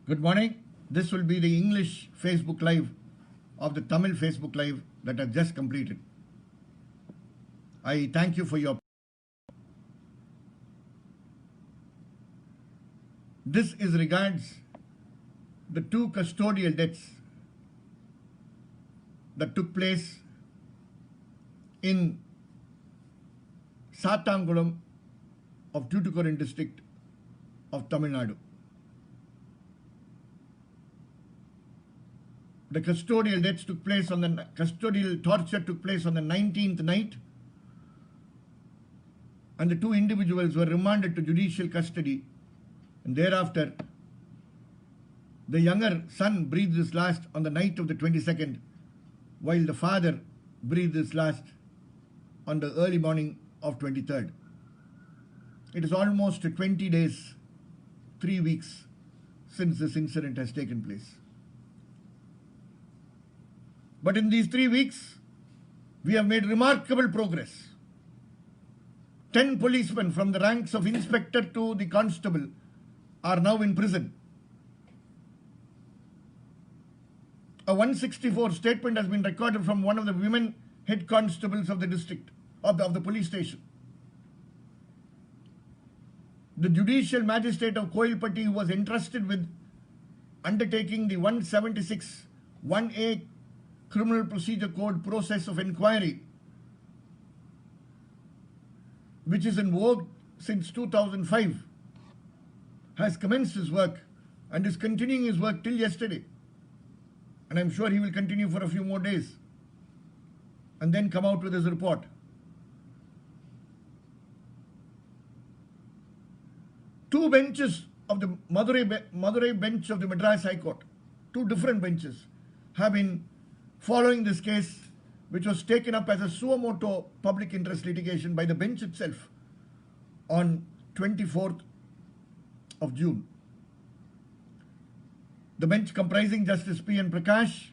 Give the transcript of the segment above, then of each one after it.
Good morning. This will be the English Facebook Live of the Tamil Facebook Live that I've just completed. I thank you for your. This is regards the two custodial deaths that took place in Sattangulam of Tuticorin district of Tamil Nadu. The custodial deaths took place on the custodial torture took place on the 19th night, and the two individuals were remanded to judicial custody, and thereafter the younger son breathed his last on the night of the 22nd, while the father breathed his last on the early morning of 23rd. It is almost 20 days, 3 weeks since this incident has taken place. But in these 3 weeks, we have made remarkable progress. 10 policemen from the ranks of inspector to the constable are now in prison. A 164 statement has been recorded from one of the women head constables of the district, of the police station. The judicial magistrate of Koilpatti, who was entrusted with undertaking the 176 1A Criminal Procedure Code process of inquiry, which is in vogue since 2005, has commenced his work and is continuing his work till yesterday. And I'm sure he will continue for a few more days and then come out with his report. Two benches of the Madurai bench of the Madras High Court, two different benches, have been following this case, which was taken up as a suo motu public interest litigation by the bench itself on 24th of June. The bench, comprising Justice P.N. Prakash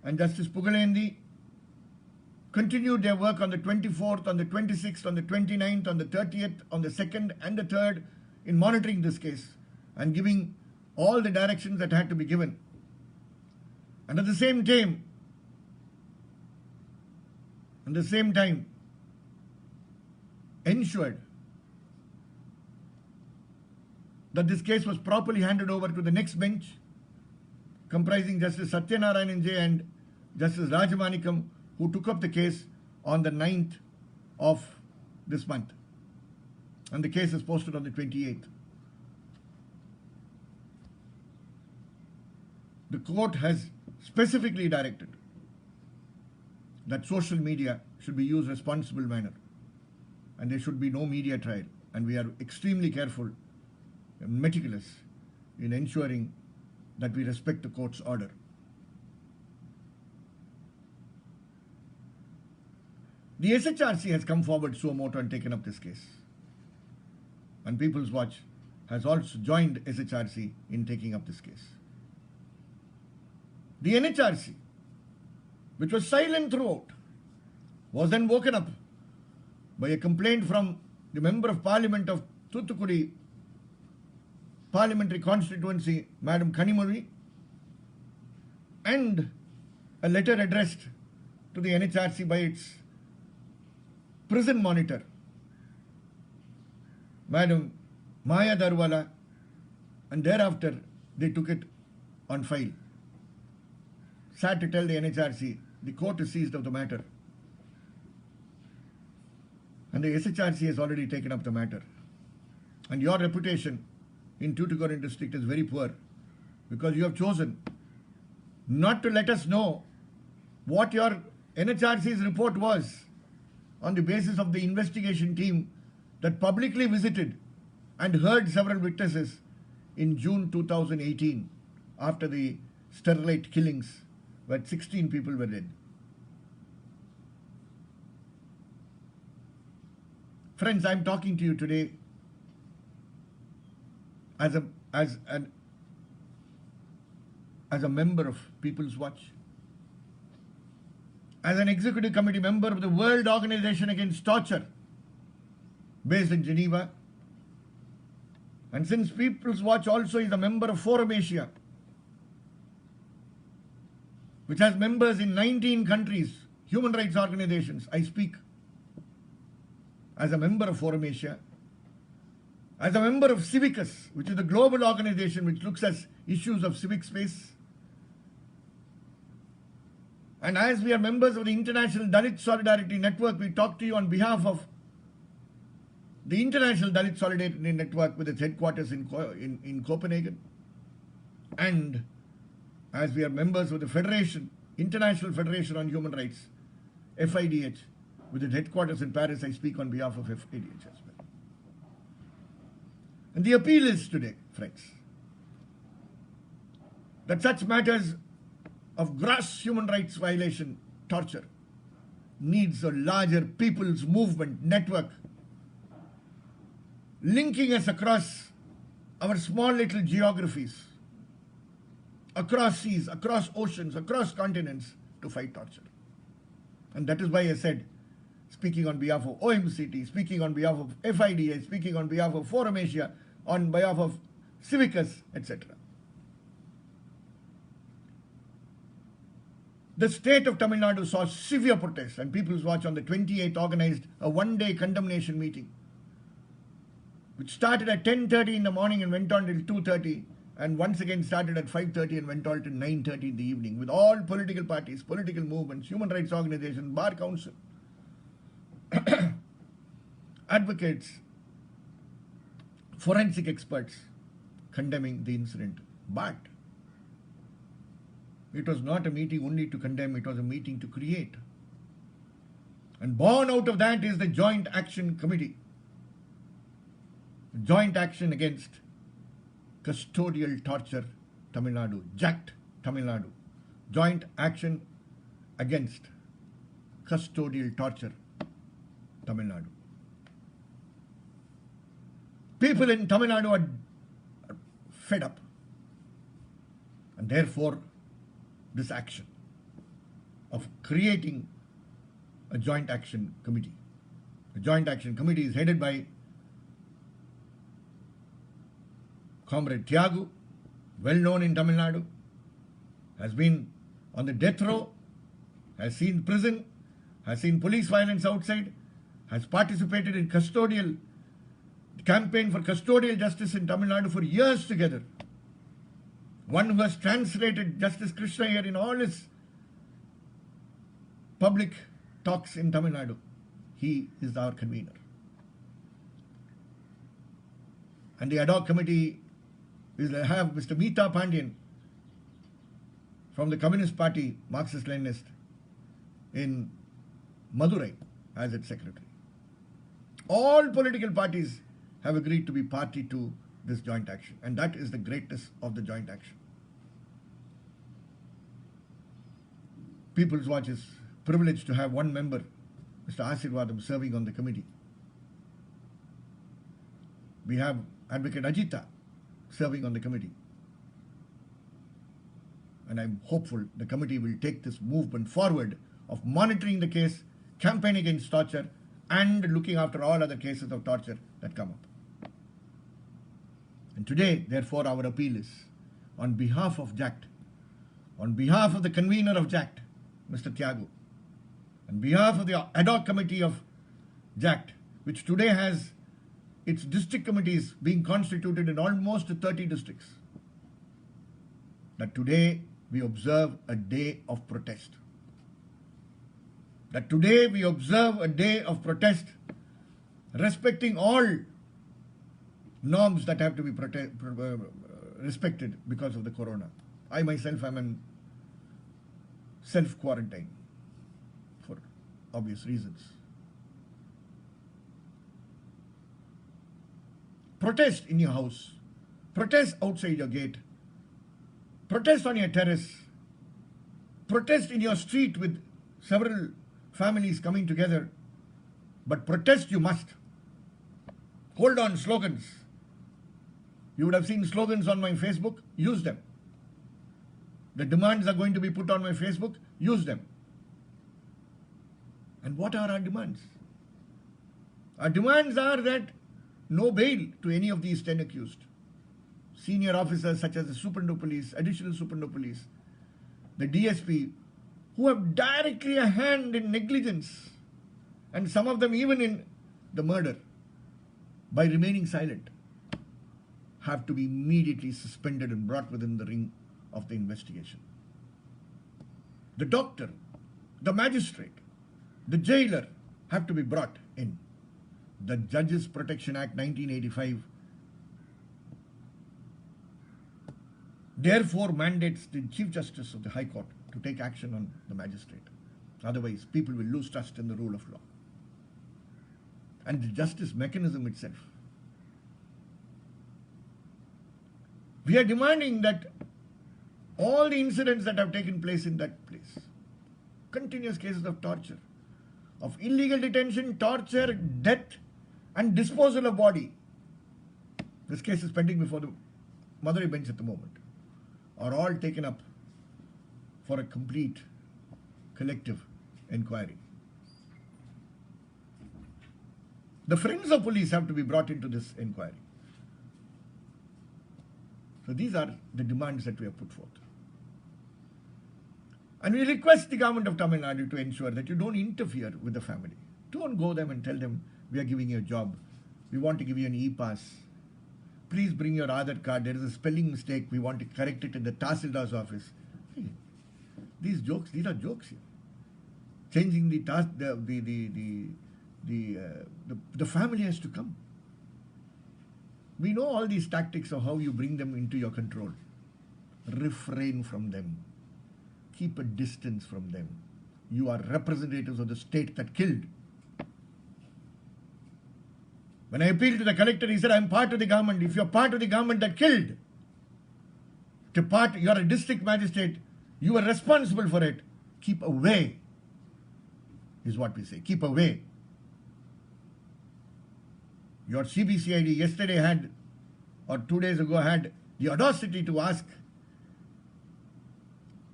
and Justice Pugalendi, continued their work on the 24th, on the 26th, on the 29th, on the 30th, on the 2nd and the 3rd in monitoring this case and giving all the directions that had to be given. And at the same time, ensured that this case was properly handed over to the next bench, comprising Justice Satyanarayanan J. and Justice Rajamanikam, who took up the case on the 9th of this month. And the case is posted on the 28th. The court has specifically directed that social media should be used in a responsible manner and there should be no media trial. And we are extremely careful and meticulous in ensuring that we respect the court's order. The SHRC has come forward suo motu and taken up this case. And People's Watch has also joined SHRC in taking up this case. The NHRC, which was silent throughout, was then woken up by a complaint from the Member of Parliament of Thoothukudi Parliamentary Constituency, Madam Kanimozhi, and a letter addressed to the NHRC by its prison monitor, Madam Maya Darwala, and thereafter they took it on file. Sad to tell the NHRC, the court is seized of the matter. And the SHRC has already taken up the matter. And your reputation in Tuticorin district is very poor because you have chosen not to let us know what your NHRC's report was on the basis of the investigation team that publicly visited and heard several witnesses in June 2018 after the Sterlite killings, where 16 people were dead. Friends, I'm talking to you today as a member of People's Watch, as an executive committee member of the World Organization Against Torture, based in Geneva, and since People's Watch also is a member of Forum Asia, which has members in 19 countries, human rights organizations. I speak as a member of Forum Asia, as a member of Civicus, which is a global organization which looks at issues of civic space, and as we are members of the International Dalit Solidarity Network, we talk to you on behalf of the International Dalit Solidarity Network with its headquarters in Copenhagen. And as we are members of the Federation, International Federation on Human Rights, FIDH, with its headquarters in Paris, I speak on behalf of FIDH as well. And the appeal is today, friends, that such matters of gross human rights violation, torture, needs a larger people's movement network linking us across our small little geographies, across seas, across oceans, across continents to fight torture. And that is why I said, speaking on behalf of OMCT, speaking on behalf of FIDA, speaking on behalf of Forum Asia, on behalf of Civicus, etc. The state of Tamil Nadu saw severe protests, and People's Watch on the 28th organized a one-day condemnation meeting, which started at 10:30 in the morning and went on till 2:30, and once again started at 5:30 and went on till 9:30 in the evening, with all political parties, political movements, human rights organizations, Bar Council, advocates, forensic experts condemning the incident. But it was not a meeting only to condemn, it was a meeting to create. And born out of that is the Joint Action Committee. Joint Action Against Custodial Torture Tamil Nadu, JAACT Tamil Nadu. Joint Action Against Custodial Torture Tamil Nadu. People in Tamil Nadu are fed up. And therefore, this action of creating a Joint Action Committee. The Joint Action Committee is headed by Comrade Tyagu, well known in Tamil Nadu, has been on the death row, has seen prison, has seen police violence outside, has participated in custodial campaign for custodial justice in Tamil Nadu for years together. One who has translated Justice Krishna here in all his public talks in Tamil Nadu. He is our convener. And the ad hoc committee will have Mr. Meeta Pandian from the Communist Party, Marxist-Leninist, in Madurai as its secretary. All political parties have agreed to be party to this joint action, and that is the greatness of the joint action. People's Watch is privileged to have one member, Mr. Asirvadam, serving on the committee. We have Advocate Ajita serving on the committee. And I'm hopeful the committee will take this movement forward of monitoring the case, campaign against torture, and looking after all other cases of torture that come up. And today, therefore, our appeal is on behalf of JAACT, on behalf of the convener of JAACT, Mr. Tyagu, on behalf of the ad hoc committee of JAACT, which today has its district committees being constituted in almost 30 districts, that today we observe a day of protest. That today we observe a day of protest respecting all norms that have to be respected because of the corona. I myself am in self-quarantine for obvious reasons. Protest in your house. Protest outside your gate. Protest on your terrace. Protest in your street with several families coming together. But protest you must. Hold on slogans. You would have seen slogans on my Facebook. Use them. The demands are going to be put on my Facebook. Use them. And what are our demands? Our demands are that no bail to any of these 10 accused. Senior officers such as the Superintendent of Police, Additional Superintendent of Police, the DSP who have directly a hand in negligence, and some of them even in the murder, by remaining silent, have to be immediately suspended and brought within the ring of the investigation. The doctor, the magistrate, the jailer have to be brought in. The Judges Protection Act 1985 therefore mandates the Chief Justice of the High Court to take action on the magistrate. Otherwise, people will lose trust in the rule of law and the justice mechanism itself. We are demanding that all the incidents that have taken place in that place, continuous cases of torture, of illegal detention, torture, death, and disposal of body, this case is pending before the Madurai bench at the moment, are all taken up for a complete collective inquiry. The friends of police have to be brought into this inquiry. So these are the demands that we have put forth. And we request the government of Tamil Nadu to ensure that you don't interfere with the family. Don't go them and tell them, we are giving you a job. We want to give you an e-pass. Please bring your Aadhaar card. There is a spelling mistake. We want to correct it in the Tahsildar's office. Hey, these are jokes here. Changing the task, the family has to come. We know all these tactics of how you bring them into your control. Refrain from them. Keep a distance from them. You are representatives of the state that killed. When I appealed to the collector, he said, I'm part of the government. If you're part of the government that killed, you're a district magistrate, you are responsible for it. Keep away, is what we say. Keep away. Your CBCID yesterday had, or 2 days ago had, the audacity to ask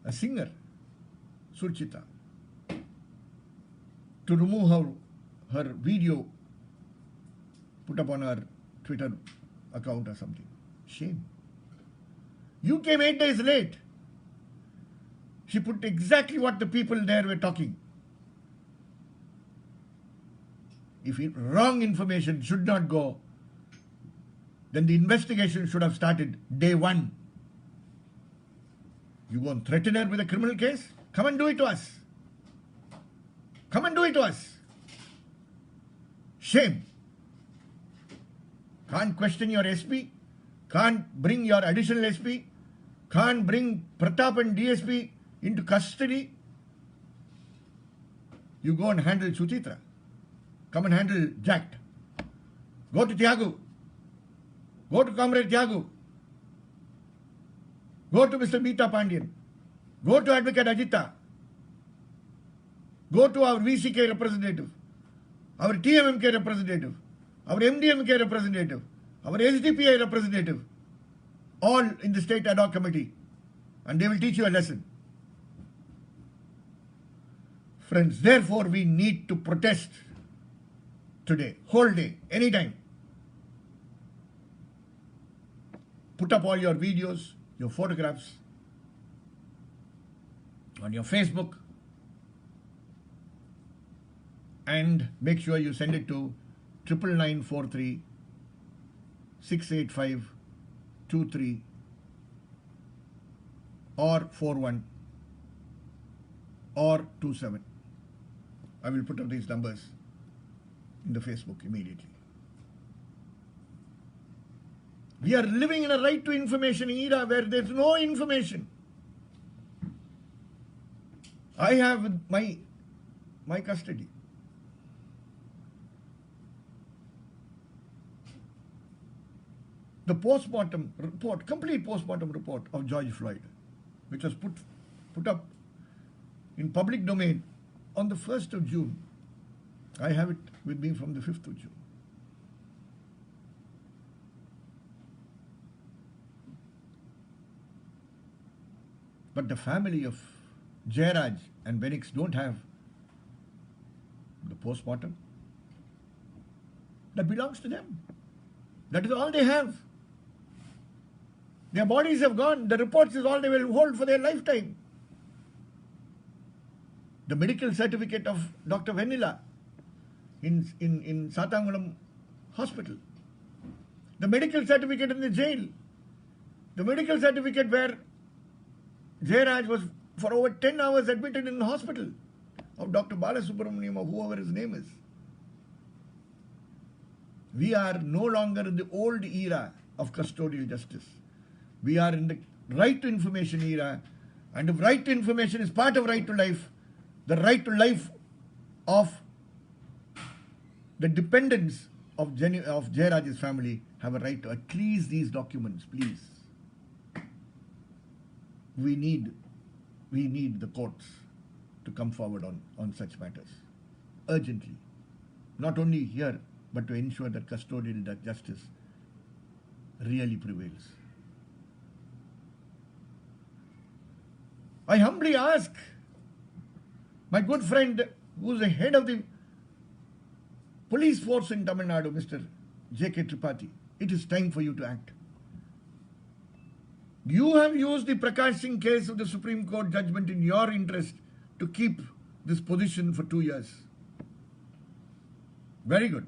a singer, Surchita, to remove her video put up on her Twitter account or something. Shame. You came 8 days late. She put exactly what the people there were talking. If wrong information should not go, then the investigation should have started day one. You go and threaten her with a criminal case? Come and do it to us. Come and do it to us. Shame. Can't question your SP, can't bring your additional SP, can't bring Pratap and DSP into custody. You go and handle Suchitra. Come and handle JAACT. Go to Tyagu. Go to Comrade Tyagu. Go to Mr. Meeta Pandian. Go to Advocate Ajita. Go to our VCK representative, our TMMK representative, our MDMK representative, our SDPI representative, all in the State Ad Hoc Committee, and they will teach you a lesson. Friends, therefore we need to protest today, whole day, anytime. Put up all your videos, your photographs on your Facebook, and make sure you send it to 99943 685 23 or 41 or 27. I will put up these numbers in the Facebook immediately. We are living in a right to information era where there is no information. I have my custody. The postmortem report, complete postmortem report of George Floyd, which was put up in public domain on the 1st of June. I have it with me from the 5th of June. But the family of Jayaraj and Benix don't have the postmortem. That belongs to them. That is all they have. Their bodies have gone. The reports is all they will hold for their lifetime. The medical certificate of Dr. Vanilla in Satangulam Hospital. The medical certificate in the jail. The medical certificate where JAACT was for over 10 hours admitted in the hospital of Dr. Balasubramaniam or whoever his name is. We are no longer in the old era of custodial justice. We are in the right to information era, and if right to information is part of right to life, the right to life of the dependents of Jayaraj's family have a right to at least these documents, please. We need the courts to come forward on such matters urgently. Not only here, but to ensure that custodial justice really prevails. I humbly ask my good friend who is the head of the police force in Tamil Nadu, Mr. J.K. Tripathi, it is time for you to act. You have used the Prakash Singh case of the Supreme Court judgment in your interest to keep this position for 2 years. Very good.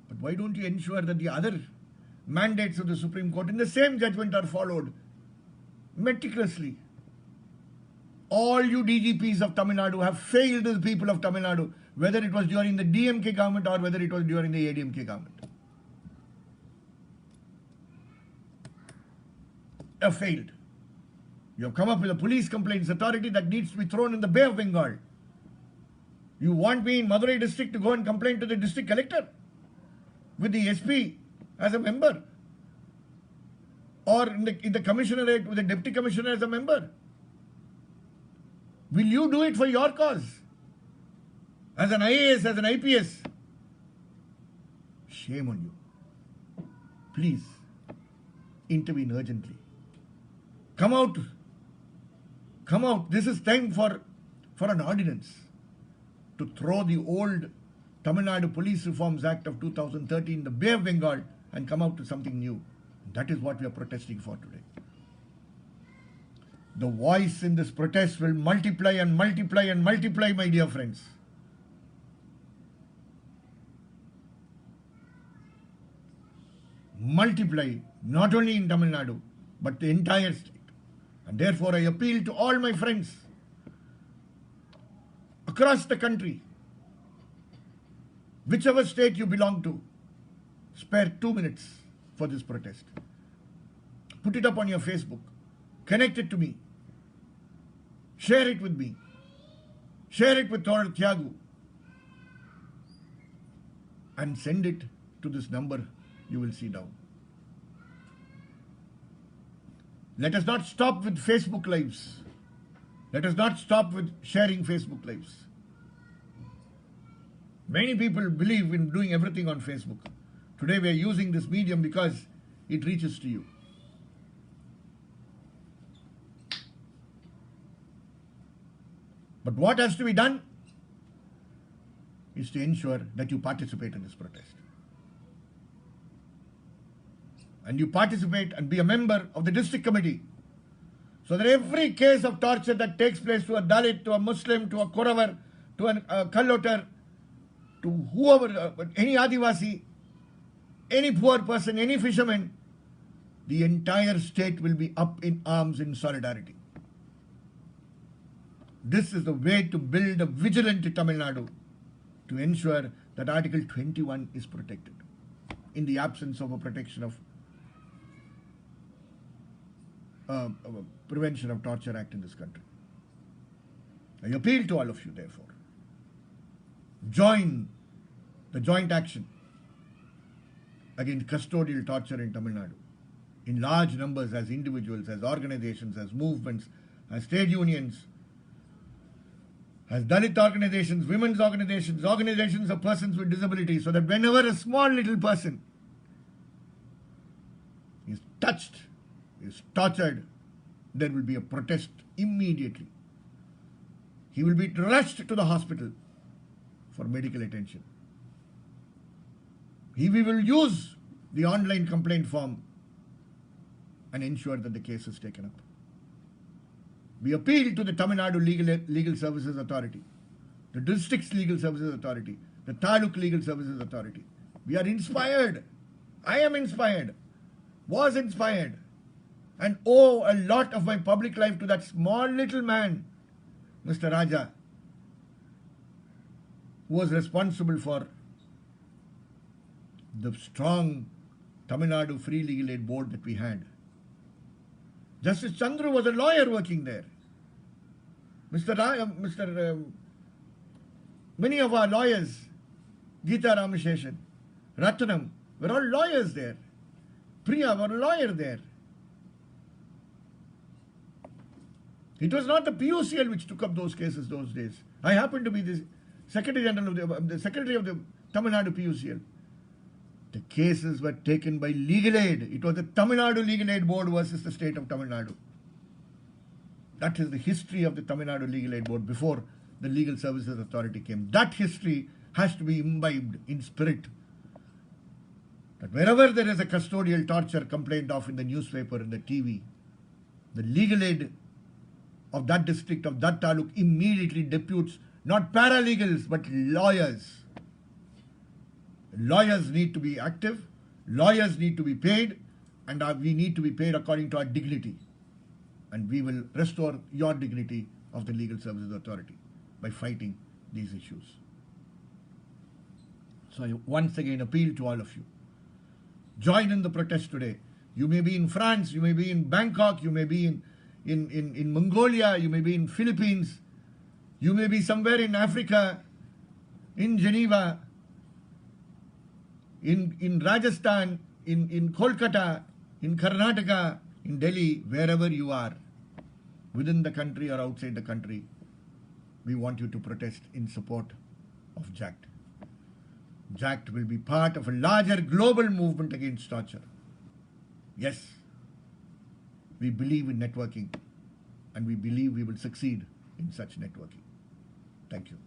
But why don't you ensure that the other mandates of the Supreme Court in the same judgment are followed meticulously? All you DGPs of Tamil Nadu have failed the people of Tamil Nadu, whether it was during the DMK government or whether it was during the ADMK government. Have failed. You have come up with a police complaints authority that needs to be thrown in the Bay of Bengal. You want me in Madurai district to go and complain to the district collector with the SP as a member, or in the commissionerate with the deputy commissioner as a member? Will you do it for your cause? As an IAS, as an IPS? Shame on you. Please, intervene urgently. Come out. Come out. This is time for an ordinance to throw the old Tamil Nadu Police Reforms Act of 2013, the Bay of Bengal, and come out to something new. That is what we are protesting for today. The voice in this protest will multiply and multiply and multiply, my dear friends. Multiply, not only in Tamil Nadu, but the entire state. And therefore, I appeal to all my friends across the country, whichever state you belong to, spare 2 minutes for this protest. Put it up on your Facebook. Connect it to me. Share it with me. Share it with Thor Thiagu. And send it to this number you will see down. Let us not stop with Facebook Lives. Let us not stop with sharing Facebook Lives. Many people believe in doing everything on Facebook. Today we are using this medium because it reaches to you. But what has to be done is to ensure that you participate in this protest. And you participate and be a member of the district committee, so that every case of torture that takes place to a Dalit, to a Muslim, to a Koravar, to a Kallotar, to whoever, any Adivasi, any poor person, any fisherman, the entire state will be up in arms in solidarity. This is the way to build a vigilant Tamil Nadu, to ensure that Article 21 is protected in the absence of a protection of Prevention of Torture Act in this country. I appeal to all of you, therefore. Join the joint action against custodial torture in Tamil Nadu in large numbers, as individuals, as organizations, as movements, as trade unions, as Dalit organizations, women's organizations, organizations of persons with disabilities, so that whenever a small little person is touched, is tortured, there will be a protest immediately. He will be rushed to the hospital for medical attention. We will use the online complaint form and ensure that the case is taken up. We appeal to the Tamil Nadu Legal Services Authority, the District's Legal Services Authority, the Taluk Legal Services Authority. We are inspired. I am inspired. Was inspired. And owe a lot of my public life to that small little man, Mr. Raja, who was responsible for the strong Tamil Nadu Free Legal Aid Board that we had. Justice Chandru was a lawyer working there. Many of our lawyers, Geeta Ramasheshan, Ratnam, were all lawyers there. Priya were a lawyer there. It was not the PUCL which took up those cases those days. I happened to be the Secretary General of the Secretary of the Tamil Nadu PUCL. The cases were taken by Legal Aid. It was the Tamil Nadu Legal Aid Board versus the state of Tamil Nadu. That is the history of the Tamil Nadu Legal Aid Board before the Legal Services Authority came. That history has to be imbibed in spirit. That wherever there is a custodial torture complained of in the newspaper, in the TV, the Legal Aid of that district, of that taluk, immediately deputes not paralegals but lawyers. Lawyers need to be active, lawyers need to be paid, and we need to be paid according to our dignity. And we will restore your dignity of the Legal Services Authority by fighting these issues. So I once again appeal to all of you. Join in the protest today. You may be in France, you may be in Bangkok, you may be in Mongolia, you may be in Philippines, you may be somewhere in Africa, in Geneva, in Rajasthan, in Kolkata, in Karnataka, in Delhi, wherever you are, within the country or outside the country, we want you to protest in support of JAACT. JAACT will be part of a larger global movement against torture. Yes, we believe in networking, and we believe we will succeed in such networking. Thank you.